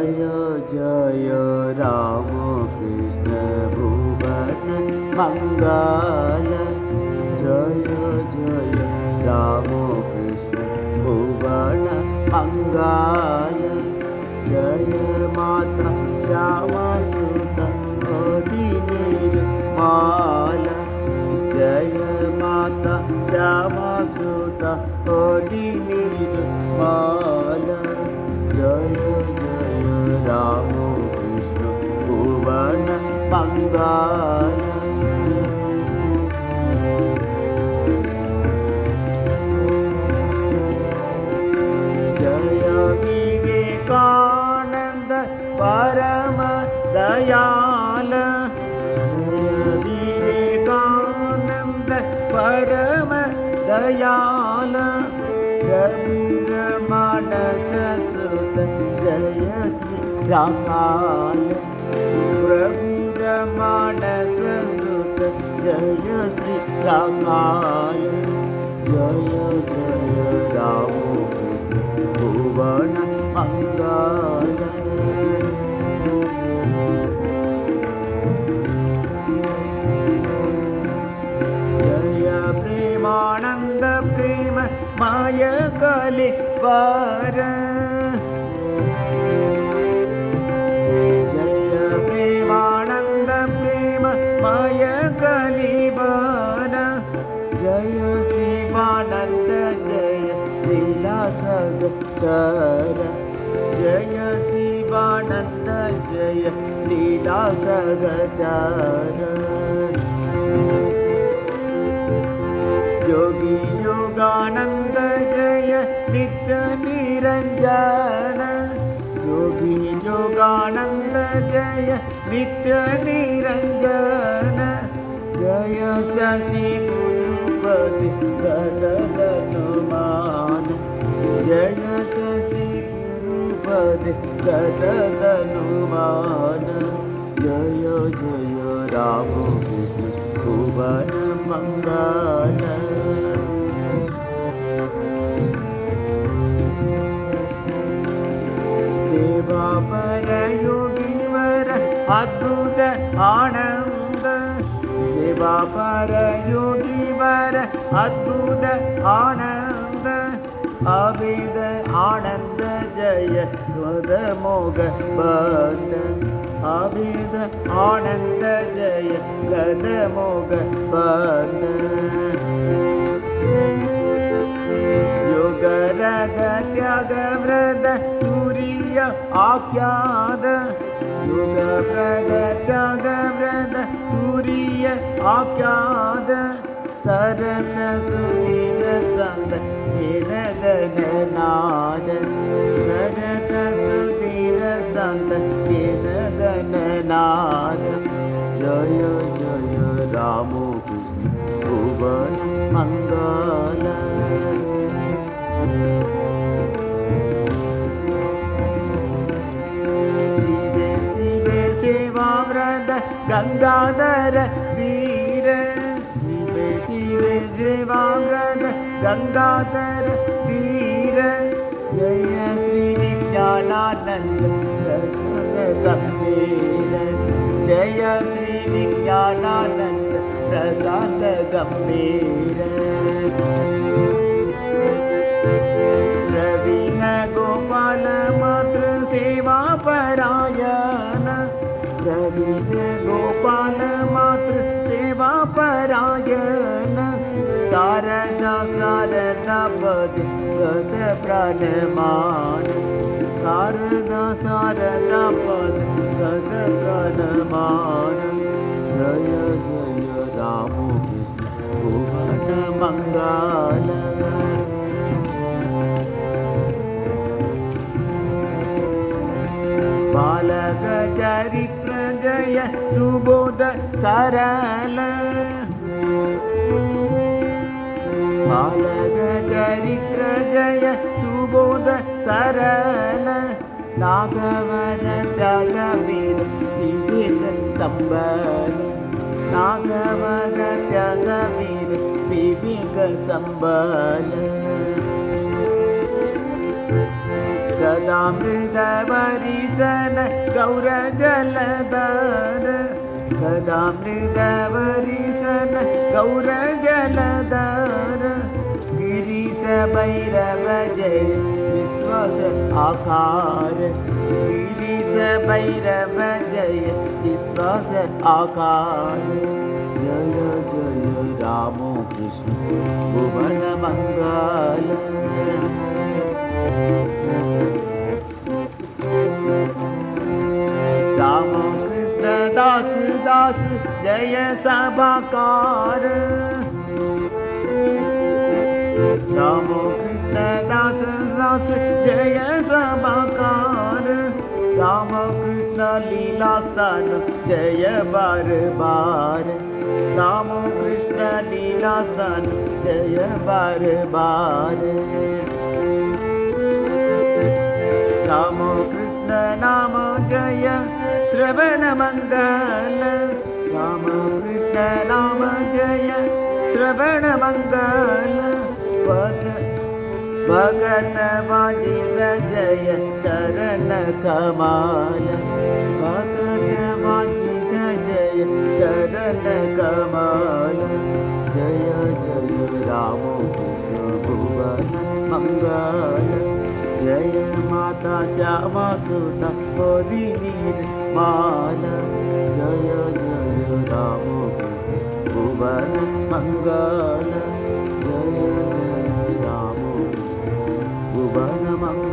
जय जय राम कृष्ण भुवन मंगल। जय जय राम कृष्ण भुवन मंगल। जय माता श्यामा सुत निर्मल। जय माता श्यामा सुत निर्मल। जय जय राम कृष्ण भुवन मंगल। जय विवेकानंद परम दयाल। जय विवेकानंद परम दयाल। रविन्द्र मानस सुत जय श्री राकाल। रविन्द्र मानस सुत जय श्री राकाल। जय जय राम कृष्ण भुवन मंगल। जय प्रेमानंद प्रेम माय कलिवर। जय प्रेमानंद प्रेम माय कलिवर। जय शिवानंद जय लीलासगचर। जय शिवानंद जय लीलासगचर। योगी योगानंद जय नित्य निरंजन। योगी योगानंद जय नित्य निरंजन। जय शशि गुरुपति गदधनुमान। जय शशि गुरुपति गदधनुमान। जय जय राम कृष्ण भुवन मंगल। सेवा पर योगी वर अद्भुत आनंद। सेवा पर योगी वर अद्भुत आनंद। अभेद आनंद जय गोद मोग बंद। अभेद आनंद जय गद मोग बंद। योगरद त्याग व्रत तुरीय आख्याद। योगव्रत त्याग व्रत तुरीय आख्याद। सरत सुधीर संत हेन गणनाद। सरत सुधीर संत हेन गणनाद। जय जय राम कृष्ण भुवन मंगल। शिवे शिवे सेवा व्रत गंगाधर धीर। शिवे शिवे सेवा व्रत गंगाधर धीर। जय श्री विज्ञानानंद गंभीर। जय श्री विज्ञानानंद प्रसाद गंभीर। प्रवीण गोपाल मात्र सेवा परायण। प्रवीण गोपाल मात्र सेवा परायण। शारदा शारदा पद पद प्राणमान। शारदा शारदा पद पद प्राणमान। जय जय राम कृष्ण भुवन मंगल। बालक चरित्र जय सुबोध सरल। बालक चरित्र जय सुबोध सरल। नागवर त्यागवीर विवेक संबल। नागवर त्यागवीर विवेक संबल। गदामृतवरिसन गौरजलधर गदामृतवरिसन गौरजलधर गिरीश भैरव जय विश्वास आकार गिरीश भैरव जय विश्वास आकार जय जय राम कृष्ण भुवन मंगल राम कृष्ण दास दास जय सभाकार राम कृष्ण दास दास जय सभाकार राम कृष्ण लीला स्थान जय बार बार राम कृष्ण लीला स्थान जय बार बार राम कृष्ण नाम जय श्रवण मंगल राम कृष्ण नाम जय श्रवण मंगल भगत वाजित जय शरण कमाल भगत वाजित जय शरण कमाल जय जय राम कृष्ण भुवन मंगल जय माता श्यामा सुता मोदिनीर माल जय जय राम कृष्ण भुवन मंगल जय जय राम कृष्ण भुवन मंगल